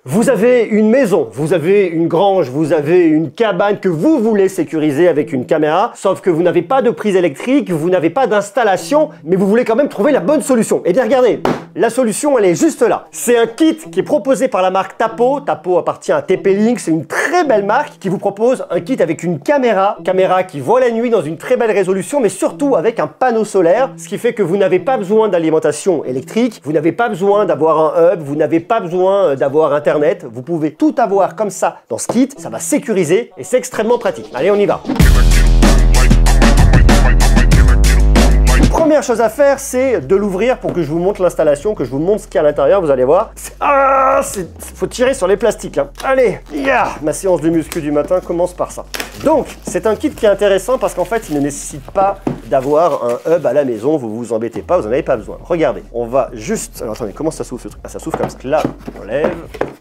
Vous avez une maison, vous avez une grange, vous avez une cabane que vous voulez sécuriser avec une caméra, sauf que vous n'avez pas de prise électrique, vous n'avez pas d'installation, mais vous voulez quand même trouver la bonne solution. Eh bien regardez, la solution elle est juste là. C'est un kit qui est proposé par la marque Tapo. Tapo appartient à TP-Link, c'est une très belle marque qui vous propose un kit avec une caméra qui voit la nuit dans une très belle résolution, mais surtout avec un panneau solaire, ce qui fait que vous n'avez pas besoin d'alimentation électrique, vous n'avez pas besoin d'avoir un hub, vous n'avez pas besoin d'avoir internet, vous pouvez tout avoir comme ça dans ce kit, ça va sécuriser et c'est extrêmement pratique. Allez, on y va. Première chose à faire, c'est de l'ouvrir pour que je vous montre l'installation, que je vous montre ce qu'il y a à l'intérieur, vous allez voir. Faut tirer sur les plastiques. Hein. Allez, ma séance de muscu du matin commence par ça. Donc, c'est un kit qui est intéressant parce qu'en fait, il ne nécessite pas d'avoir un hub à la maison, vous vous embêtez pas, vous n'en avez pas besoin. Regardez, on va juste... Alors attendez, comment ça s'ouvre ce truc? Ah, ça s'ouvre comme ça. Là, on lève,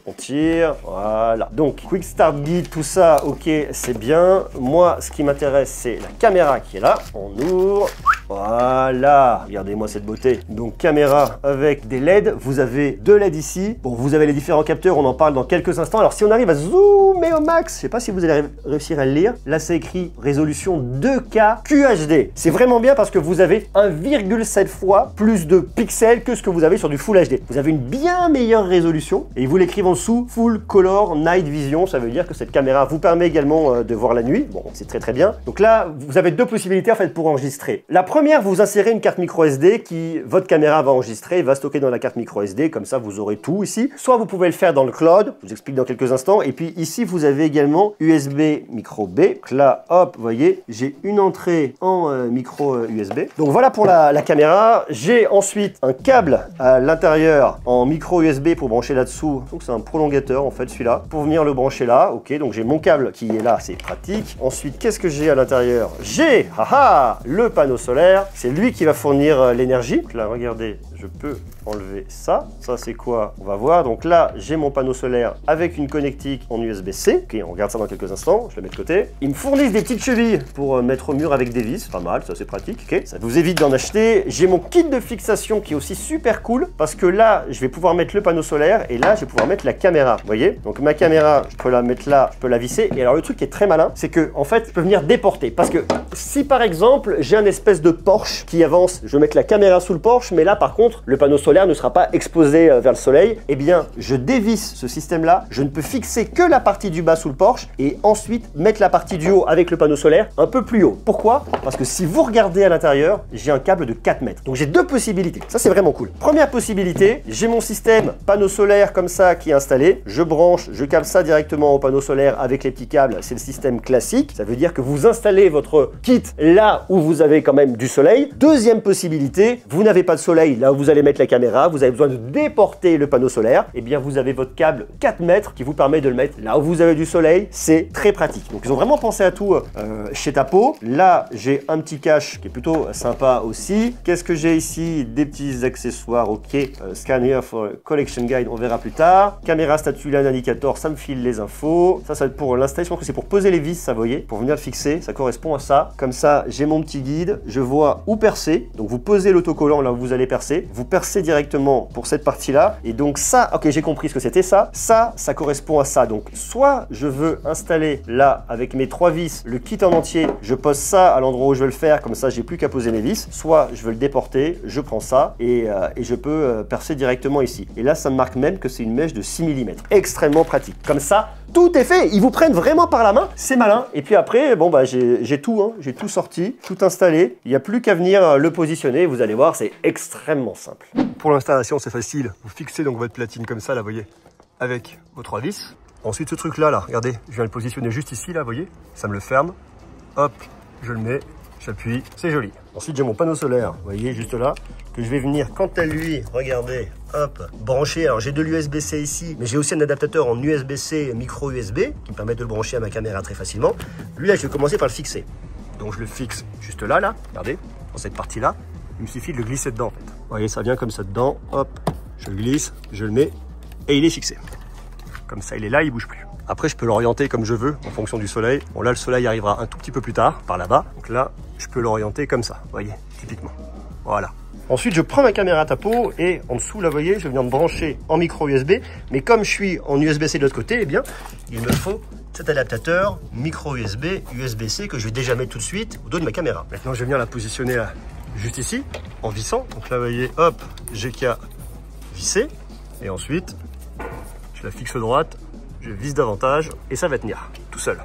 on tire, voilà. Donc, Quick Start Guide, tout ça, ok, c'est bien. Moi, ce qui m'intéresse, c'est la caméra qui est là. On ouvre, voilà. Regardez-moi cette beauté. Donc, caméra avec des LED. Vous avez deux LED ici. Bon, vous avez les différents capteurs, on en parle dans quelques instants. Alors, si on arrive à zoomer au max, je sais pas si vous allez réussir à le lire. Là, c'est écrit résolution 2K QHD. C'est vraiment bien parce que vous avez 1,7 fois plus de pixels que ce que vous avez sur du Full HD. Vous avez une bien meilleure résolution et ils vous l'écrivent en dessous, Full Color Night Vision. Ça veut dire que cette caméra vous permet également de voir la nuit. Bon, c'est très très bien. Donc là, vous avez deux possibilités en fait pour enregistrer. La première, vous insérez une carte micro SD qui, votre caméra va enregistrer, va stocker dans la carte micro SD. Comme ça, vous aurez tout ici. Soit vous pouvez le faire dans le cloud. Je vous explique dans quelques instants. Et puis ici, vous avez également USB micro B. Donc là, hop, vous voyez, j'ai une entrée en micro USB. Donc voilà pour la caméra. J'ai ensuite un câble à l'intérieur en micro USB pour brancher là-dessous. Donc c'est un prolongateur en fait celui-là. Pour venir le brancher là, ok, donc j'ai mon câble qui est là, c'est pratique. Ensuite, qu'est-ce que j'ai à l'intérieur? J'ai, le panneau solaire. C'est lui qui va fournir l'énergie. Donc là, regardez, je peux enlever ça. Ça c'est quoi? On va voir. Donc là, j'ai mon panneau solaire avec une connectique en USB-C. Ok, on regarde ça dans quelques instants. Je le mets de côté. Ils me fournissent des petites chevilles pour mettre au mur avec des vis. Pas mal, ça c'est pratique. Ok, ça vous évite d'en acheter. J'ai mon kit de fixation qui est aussi super cool parce que là, je vais pouvoir mettre le panneau solaire et là, je vais pouvoir mettre la caméra. Vous voyez? Donc ma caméra, je peux la mettre là, je peux la visser. Et alors le truc qui est très malin, c'est que en fait, je peux venir déporter parce que si par exemple, j'ai un espèce de Porsche qui avance, je vais mettre la caméra sous le Porsche, mais là par contre, le panneau solaire ne sera pas exposé vers le soleil. Eh bien, je dévisse ce système-là. Je ne peux fixer que la partie du bas sous le Porsche et ensuite mettre la partie du haut avec le panneau solaire un peu plus haut. Pourquoi? Parce que si vous regardez à l'intérieur, j'ai un câble de 4 mètres. Donc j'ai deux possibilités. Ça, c'est vraiment cool. Première possibilité, j'ai mon système panneau solaire comme ça qui est installé. Je branche, je câble ça directement au panneau solaire avec les petits câbles. C'est le système classique. Ça veut dire que vous installez votre kit là où vous avez quand même du soleil. Deuxième possibilité, vous n'avez pas de soleil là où vous allez mettre la caméra. Vous avez besoin de déporter le panneau solaire. Eh bien, vous avez votre câble 4 mètres qui vous permet de le mettre là où vous avez du soleil. C'est très pratique. Donc, ils ont vraiment pensé à tout chez Tapo. Là, j'ai un petit cache qui est plutôt sympa aussi. Qu'est-ce que j'ai ici? Des petits accessoires, ok. Scanner for collection guide, on verra plus tard. Caméra statue line indicator, ça me file les infos. Ça va être pour l'installation, je pense que c'est pour poser les vis, ça, vous voyez, pour venir le fixer. Ça correspond à ça. Comme ça, j'ai mon petit guide. Je vois où percer. Donc, vous posez l'autocollant là où vous allez percer. Vous percez directement pour cette partie-là. Et donc, ça, ok, j'ai compris ce que c'était ça. Ça correspond à ça. Donc, soit je veux installer là avec mes 3 vis le kit en entier, je pose ça à l'endroit où je veux le faire, comme ça j'ai plus qu'à poser mes vis, soit je veux le déporter, je prends ça et je peux percer directement ici. Et là ça me marque même que c'est une mèche de 6 mm. Extrêmement pratique. Comme ça, tout est fait, ils vous prennent vraiment par la main, c'est malin. Et puis après, bon bah j'ai tout, hein, j'ai tout sorti, tout installé, il n'y a plus qu'à venir le positionner, vous allez voir, c'est extrêmement simple. Pour l'installation c'est facile, vous fixez donc votre platine comme ça, là vous voyez, avec vos 3 vis. Ensuite ce truc là, regardez, je viens le positionner juste ici là, vous voyez, ça me le ferme, hop, je le mets, j'appuie, c'est joli. Ensuite j'ai mon panneau solaire, vous voyez, juste là, que je vais venir quant à lui, regardez, hop, brancher. Alors j'ai de l'USB-C ici, mais j'ai aussi un adaptateur en USB-C micro USB qui me permet de le brancher à ma caméra très facilement. Lui là, je vais commencer par le fixer. Donc je le fixe juste là, regardez, dans cette partie-là. Il me suffit de le glisser dedans en fait. Vous voyez, ça vient comme ça dedans, hop, je le glisse, je le mets et il est fixé. Comme ça, il est là, il bouge plus. Après, je peux l'orienter comme je veux en fonction du soleil. Bon, là, le soleil arrivera un tout petit peu plus tard, par là-bas. Donc là, je peux l'orienter comme ça, vous voyez, typiquement. Voilà. Ensuite, je prends ma caméra Tapo et en dessous, là, vous voyez, je viens de brancher en micro USB. Mais comme je suis en USB-C de l'autre côté, eh bien, il me faut cet adaptateur micro USB, USB-C que je vais déjà mettre tout de suite au dos de ma caméra. Maintenant, je vais venir la positionner là, juste ici, en vissant. Donc là, vous voyez, hop, j'ai qu'à visser. Et ensuite, je la fixe droite, je visse davantage et ça va tenir tout seul,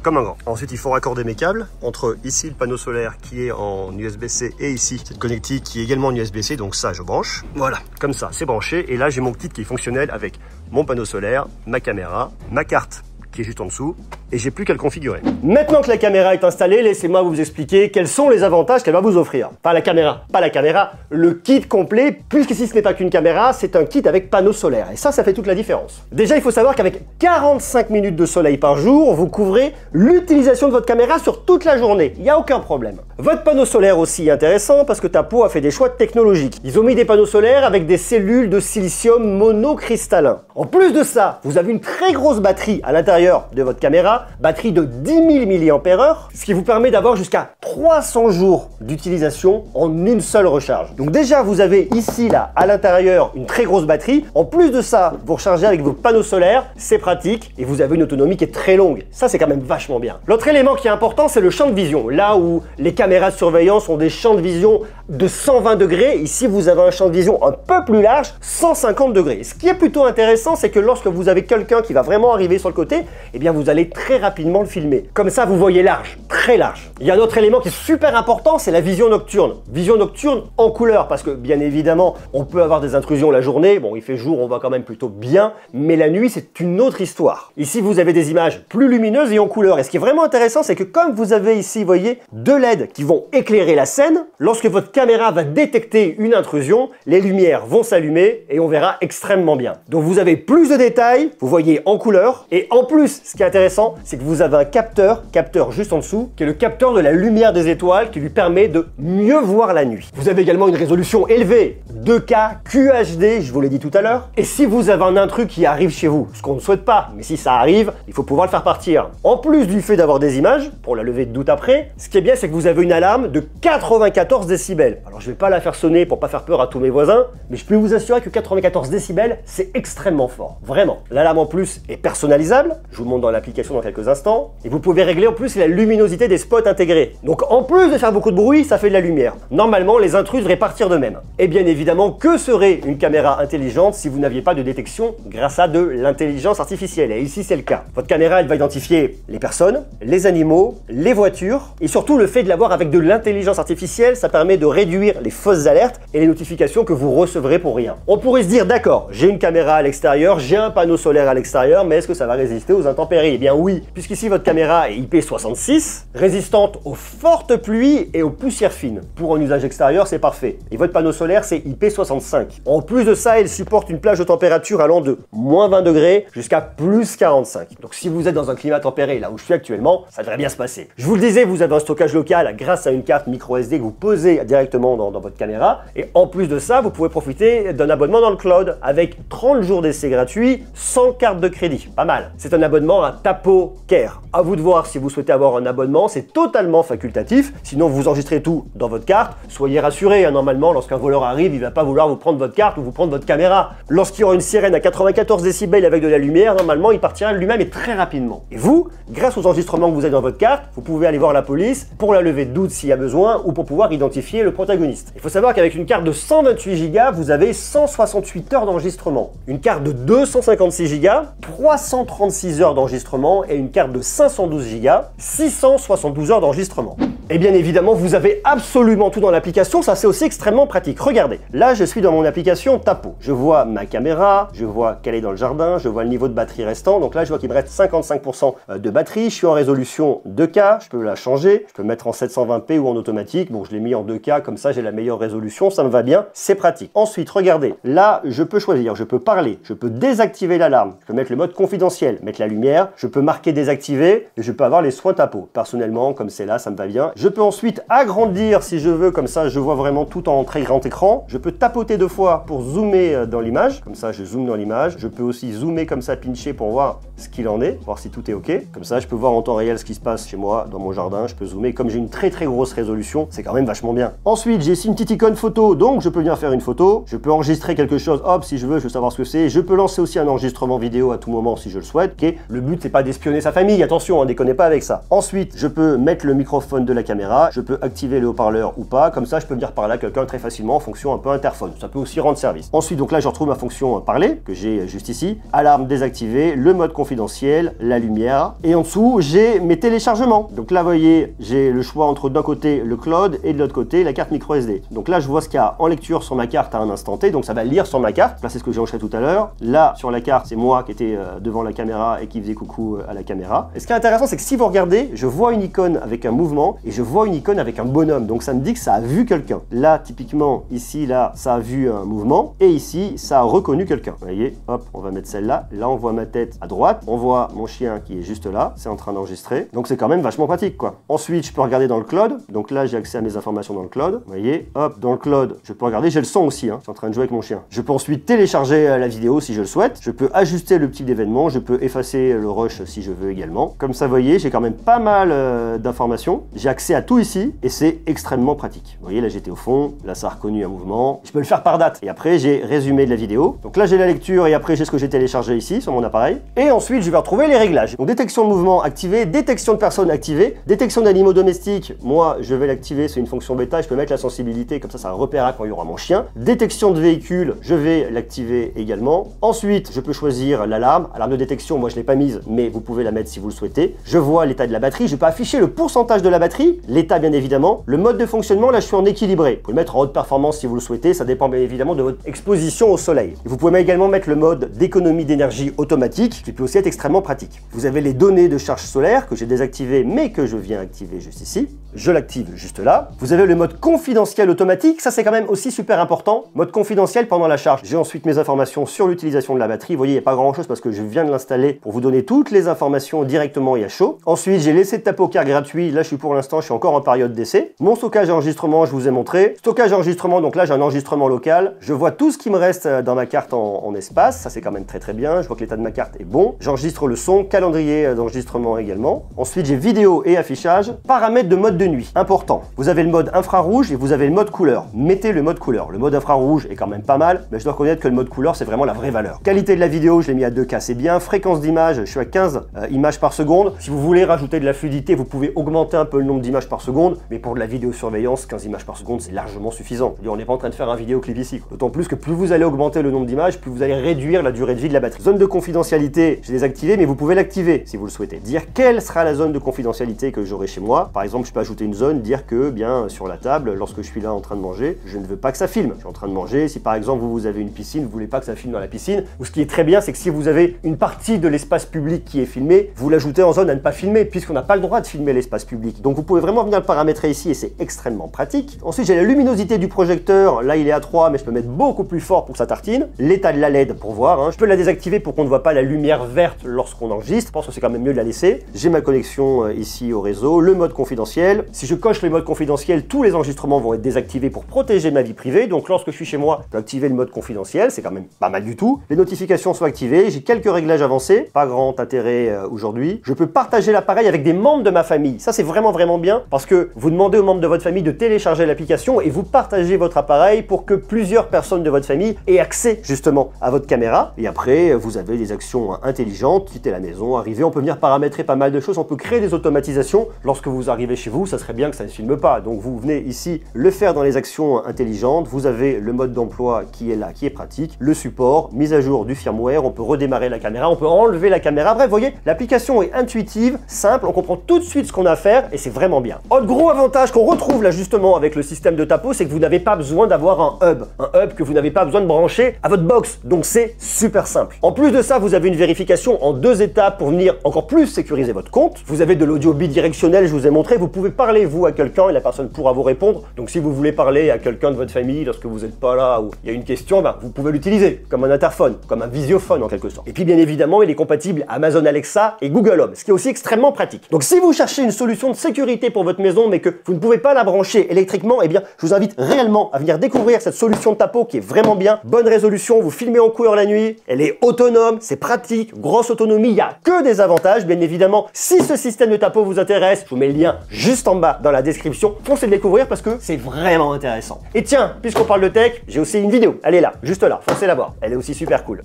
comme un grand. Ensuite, il faut raccorder mes câbles entre ici le panneau solaire qui est en USB-C et ici cette connectique qui est également en USB-C. Donc ça, je branche. Voilà, comme ça, c'est branché. Et là, j'ai mon kit qui est fonctionnel avec mon panneau solaire, ma caméra, ma carte qui est juste en dessous, et j'ai plus qu'à le configurer. Maintenant que la caméra est installée, laissez-moi vous expliquer quels sont les avantages qu'elle va vous offrir. Pas la caméra, le kit complet, puisque si ce n'est pas qu'une caméra, c'est un kit avec panneau solaire, et ça fait toute la différence. Déjà, il faut savoir qu'avec 45 minutes de soleil par jour, vous couvrez l'utilisation de votre caméra sur toute la journée, il n'y a aucun problème. Votre panneau solaire aussi est intéressant, parce que Tapo a fait des choix technologiques. Ils ont mis des panneaux solaires avec des cellules de silicium monocristallin. En plus de ça, vous avez une très grosse batterie à l'intérieur de votre caméra, batterie de 10 000 mAh, ce qui vous permet d'avoir jusqu'à 300 jours d'utilisation en une seule recharge. Donc déjà, vous avez ici, là, à l'intérieur, une très grosse batterie. En plus de ça, vous rechargez avec vos panneaux solaires, c'est pratique, et vous avez une autonomie qui est très longue. Ça, c'est quand même vachement bien. L'autre élément qui est important, c'est le champ de vision. Là où les caméras de surveillance ont des champs de vision de 120 degrés, ici, vous avez un champ de vision un peu plus large, 150 degrés. Ce qui est plutôt intéressant, c'est que lorsque vous avez quelqu'un qui va vraiment arriver sur le côté, eh bien vous allez très rapidement le filmer. Comme ça, vous voyez large, très large. Il y a un autre élément qui est super important, c'est la vision nocturne. Vision nocturne en couleur, parce que bien évidemment, on peut avoir des intrusions la journée. Bon, il fait jour, on voit quand même plutôt bien, mais la nuit, c'est une autre histoire. Ici, vous avez des images plus lumineuses et en couleur. Et ce qui est vraiment intéressant, c'est que comme vous avez ici, vous voyez, deux LED qui vont éclairer la scène, lorsque votre caméra va détecter une intrusion, les lumières vont s'allumer et on verra extrêmement bien. Donc vous avez plus de détails, vous voyez en couleur, et en plus, ce qui est intéressant, c'est que vous avez un capteur juste en dessous, qui est le capteur de la lumière des étoiles, qui lui permet de mieux voir la nuit. Vous avez également une résolution élevée, 2K QHD, je vous l'ai dit tout à l'heure. Et si vous avez un intrus qui arrive chez vous, ce qu'on ne souhaite pas, mais si ça arrive, il faut pouvoir le faire partir. En plus du fait d'avoir des images, pour la levée de doute après, ce qui est bien, c'est que vous avez une alarme de 94 décibels. Alors je vais pas la faire sonner pour pas faire peur à tous mes voisins, mais je peux vous assurer que 94 décibels, c'est extrêmement fort. Vraiment. L'alarme en plus est personnalisable. Je vous montre dans l'application dans quelques instants. Et vous pouvez régler en plus la luminosité des spots intégrés. Donc en plus de faire beaucoup de bruit, ça fait de la lumière. Normalement, les intrus devraient partir d'eux-mêmes. Et bien évidemment, que serait une caméra intelligente si vous n'aviez pas de détection grâce à de l'intelligence artificielle? Et ici, c'est le cas. Votre caméra, elle va identifier les personnes, les animaux, les voitures. Et surtout, le fait de l'avoir avec de l'intelligence artificielle, ça permet de réduire les fausses alertes et les notifications que vous recevrez pour rien. On pourrait se dire, d'accord, j'ai une caméra à l'extérieur, j'ai un panneau solaire à l'extérieur, mais est-ce que ça va résister aux intempéries? Eh bien oui, puisqu'ici votre caméra est IP66, résistante aux fortes pluies et aux poussières fines. Pour un usage extérieur, c'est parfait. Et votre panneau solaire, c'est IP65. En plus de ça, il supporte une plage de température allant de moins 20 degrés jusqu'à plus 45. Donc si vous êtes dans un climat tempéré, là où je suis actuellement, ça devrait bien se passer. Je vous le disais, vous avez un stockage local grâce à une carte micro SD que vous posez directement dans votre caméra. Et en plus de ça, vous pouvez profiter d'un abonnement dans le cloud avec 30 jours d'essai gratuit, sans carte de crédit. Pas mal. C'est un abonnement à Tapo Care. À vous de voir si vous souhaitez avoir un abonnement, c'est totalement facultatif. Sinon, vous enregistrez tout dans votre carte. Soyez rassurés, hein, normalement, lorsqu'un voleur arrive, il ne va pas vouloir vous prendre votre carte ou vous prendre votre caméra. Lorsqu'il y aura une sirène à 94 décibels avec de la lumière, normalement, il partira lui-même et très rapidement. Et vous, grâce aux enregistrements que vous avez dans votre carte, vous pouvez aller voir la police pour la levée de doute s'il y a besoin ou pour pouvoir identifier le protagoniste. Il faut savoir qu'avec une carte de 128 Go, vous avez 168 heures d'enregistrement. Une carte de 256 Go, 336 heures d'enregistrement et une carte de 512 Go, 672 heures d'enregistrement. Et bien évidemment, vous avez absolument tout dans l'application, ça c'est aussi extrêmement pratique. Regardez, là je suis dans mon application Tapo. Je vois ma caméra, je vois qu'elle est dans le jardin, je vois le niveau de batterie restant. Donc là je vois qu'il me reste 55% de batterie, je suis en résolution 2K, je peux la changer, je peux mettre en 720p ou en automatique. Bon, je l'ai mis en 2K, comme ça j'ai la meilleure résolution, ça me va bien, c'est pratique. Ensuite, regardez, là je peux choisir, je peux parler, je peux désactiver l'alarme, je peux mettre le mode confidentiel, mettre la lumière, je peux marquer désactiver et je peux avoir les soins Tapo. Personnellement, comme c'est là, ça me va bien. Je peux ensuite agrandir si je veux, comme ça je vois vraiment tout en très grand écran. Je peux tapoter 2 fois pour zoomer dans l'image, comme ça je zoome dans l'image. Je peux aussi zoomer comme ça, pincher pour voir ce qu'il en est, voir si tout est ok. Comme ça je peux voir en temps réel ce qui se passe chez moi, dans mon jardin. Je peux zoomer, comme j'ai une très grosse résolution, c'est quand même vachement bien. Ensuite j'ai ici une petite icône photo, donc je peux venir faire une photo. Je peux enregistrer quelque chose, hop, si je veux savoir ce que c'est. Je peux lancer aussi un enregistrement vidéo à tout moment si je le souhaite. Ok, le but c'est pas d'espionner sa famille, attention, on déconne pas avec ça. Ensuite je peux mettre le microphone de la caméra, je peux activer le haut-parleur ou pas, comme ça je peux venir parler à quelqu'un très facilement en fonction un peu interphone. Ça peut aussi rendre service. Ensuite donc là je retrouve ma fonction parler que j'ai juste ici, alarme désactivée, le mode confidentiel, la lumière, et en dessous j'ai mes téléchargements. Donc là vous voyez j'ai le choix entre d'un côté le cloud et de l'autre côté la carte micro SD. Donc là je vois ce qu'il y a en lecture sur ma carte à un instant T, donc ça va lire sur ma carte. Là c'est ce que j'ai enregistré tout à l'heure. Là sur la carte c'est moi qui étais devant la caméra et qui faisait coucou à la caméra. Et ce qui est intéressant c'est que si vous regardez, je vois une icône avec un mouvement et je vois une icône avec un bonhomme, donc ça me dit que ça a vu quelqu'un. Là typiquement ici là ça a vu un mouvement et ici ça a reconnu quelqu'un. Vous voyez, hop, on va mettre celle-là. Là on voit ma tête à droite, on voit mon chien qui est juste là, c'est en train d'enregistrer. Donc c'est quand même vachement pratique quoi. Ensuite je peux regarder dans le cloud, donc là j'ai accès à mes informations dans le cloud. Vous voyez, hop, dans le cloud je peux regarder, j'ai le son aussi, hein. Je suis en train de jouer avec mon chien. Je peux ensuite télécharger la vidéo si je le souhaite. Je peux ajuster le petit d'événement, je peux effacer le rush si je veux également. Comme ça vous voyez, j'ai quand même pas mal d'informations. J'ai accès à tout ici et c'est extrêmement pratique. Vous voyez là j'étais au fond, là ça a reconnu un mouvement. Je peux le faire par date et après j'ai résumé de la vidéo. Donc là j'ai la lecture et après j'ai ce que j'ai téléchargé ici sur mon appareil. Et ensuite je vais retrouver les réglages. Donc détection de mouvement activée, détection de personnes activée, détection d'animaux domestiques, moi je vais l'activer, c'est une fonction bêta, je peux mettre la sensibilité, comme ça repérera quand il y aura mon chien. Détection de véhicule, je vais l'activer également. Ensuite je peux choisir l'alarme. Alarme de détection, moi je ne l'ai pas mise, mais vous pouvez la mettre si vous le souhaitez. Je vois l'état de la batterie, je peux afficher le pourcentage de la batterie, l'état bien évidemment. Le mode de fonctionnement, là je suis en équilibré. Vous pouvez le mettre en haute performance si vous le souhaitez, ça dépend bien évidemment de votre exposition au soleil. Vous pouvez également mettre le mode d'économie d'énergie automatique, qui peut aussi être extrêmement pratique. Vous avez les données de charge solaire que j'ai désactivées, mais que je viens activer juste ici. Je l'active juste là. Vous avez le mode confidentiel automatique, ça c'est quand même aussi super important. Mode confidentiel pendant la charge. J'ai ensuite mes informations sur l'utilisation de la batterie. Vous voyez, il n'y a pas grand chose parce que je viens de l'installer pour vous donner toutes les informations directement et à chaud. Ensuite, j'ai laissé de tapocar gratuit. Là, je suis pour l'instant, je suis encore en période d'essai. Mon stockage et enregistrement, je vous ai montré. Stockage et enregistrement, donc là, j'ai un enregistrement local. Je vois tout ce qui me reste dans ma carte en espace. Ça, c'est quand même très bien. Je vois que l'état de ma carte est bon. J'enregistre le son, calendrier d'enregistrement également. Ensuite, j'ai vidéo et affichage. Paramètres de mode de nuit. Important. Vous avez le mode infrarouge et vous avez le mode couleur. Mettez le mode couleur. Le mode infrarouge est quand même pas mal, mais je dois reconnaître que le mode couleur, c'est vraiment la vraie valeur. Qualité de la vidéo, je l'ai mis à 2K, c'est bien. Fréquence d'image, je suis à 15 images par seconde. Si vous voulez rajouter de la fluidité, vous pouvez augmenter un peu le nombre d'images par seconde, mais pour de la vidéosurveillance, 15 images par seconde, c'est largement suffisant. On n'est pas en train de faire un vidéoclip ici. D'autant plus que plus vous allez augmenter le nombre d'images, plus vous allez réduire la durée de vie de la batterie. Zone de confidentialité, j'ai désactivé, mais vous pouvez l'activer si vous le souhaitez. Dire quelle sera la zone de confidentialité que j'aurai chez moi. Par exemple, je peux ajouter une zone, dire que bien sur la table, lorsque je suis là en train de manger, je ne veux pas que ça filme. Je suis en train de manger. Si par exemple vous avez une piscine, vous voulez pas que ça filme dans la piscine. Ou ce qui est très bien, c'est que si vous avez une partie de l'espace public qui est filmé, vous l'ajoutez en zone à ne pas filmer, puisqu'on n'a pas le droit de filmer l'espace public. Donc vous pouvez vraiment venir le paramétrer ici et c'est extrêmement pratique. Ensuite, j'ai la luminosité du projecteur. Là, il est à 3, mais je peux mettre beaucoup plus fort pour que ça tartine. L'état de la LED pour voir. Hein. Je peux la désactiver pour qu'on ne voit pas la lumière verte lorsqu'on enregistre. Je pense que c'est quand même mieux de la laisser. J'ai ma connexion ici au réseau. Le mode confidentiel. Si je coche le mode confidentiel, tous les enregistrements vont être désactivés pour protéger ma vie privée. Donc lorsque je suis chez moi, je peux activer le mode confidentiel. C'est quand même pas mal du tout. Les notifications sont activées. J'ai quelques réglages avancés. Pas grand intérêt aujourd'hui. Je peux partager l'appareil avec des membres de ma famille. Ça, c'est vraiment bien parce que vous demandez aux membres de votre famille de télécharger l'application et vous partagez votre appareil pour que plusieurs personnes de votre famille aient accès justement à votre caméra. Et après, vous avez des actions intelligentes, quitter la maison, arriver. On peut venir paramétrer pas mal de choses. On peut créer des automatisations. Lorsque vous arrivez chez vous, ça serait bien que ça ne filme pas. Donc vous venez ici le faire dans les actions intelligentes. Vous avez le mode d'emploi qui est là, qui est pratique. Le support, mise à jour du firmware. On peut redémarrer la caméra, on peut enlever la caméra. Bref, vous voyez, l'application est intuitive, simple. On comprend tout de suite ce qu'on a à faire et c'est vraiment bien. Autre gros avantage qu'on retrouve là justement avec le système de Tapo, c'est que vous n'avez pas besoin d'avoir un hub que vous n'avez pas besoin de brancher à votre box. Donc c'est super simple. En plus de ça, vous avez une vérification en 2 étapes pour venir encore plus sécuriser votre compte. Vous avez de l'audio bidirectionnel, je vous ai montré. Vous pouvez parler vous à quelqu'un et la personne pourra vous répondre. Donc si vous voulez parler à quelqu'un de votre famille lorsque vous n'êtes pas là ou il y a une question, vous pouvez l'utiliser comme un interphone, comme un visiophone en quelque sorte. Et puis bien évidemment, il est compatible Amazon Alexa et Google Home, ce qui est aussi extrêmement pratique. Donc si vous cherchez une solution de sécurité pour votre maison mais que vous ne pouvez pas la brancher électriquement, eh bien, je vous invite réellement à venir découvrir cette solution de Tapo qui est vraiment bien. Bonne résolution, vous filmez en couleur la nuit, elle est autonome, c'est pratique, grosse autonomie, il n'y a que des avantages, bien évidemment. Si ce système de Tapo vous intéresse, je vous mets le lien juste en bas dans la description. Foncez le découvrir parce que c'est vraiment intéressant. Et tiens, puisqu'on parle de tech, j'ai aussi une vidéo. Elle est là, juste là, foncez la voir. Elle est aussi super cool.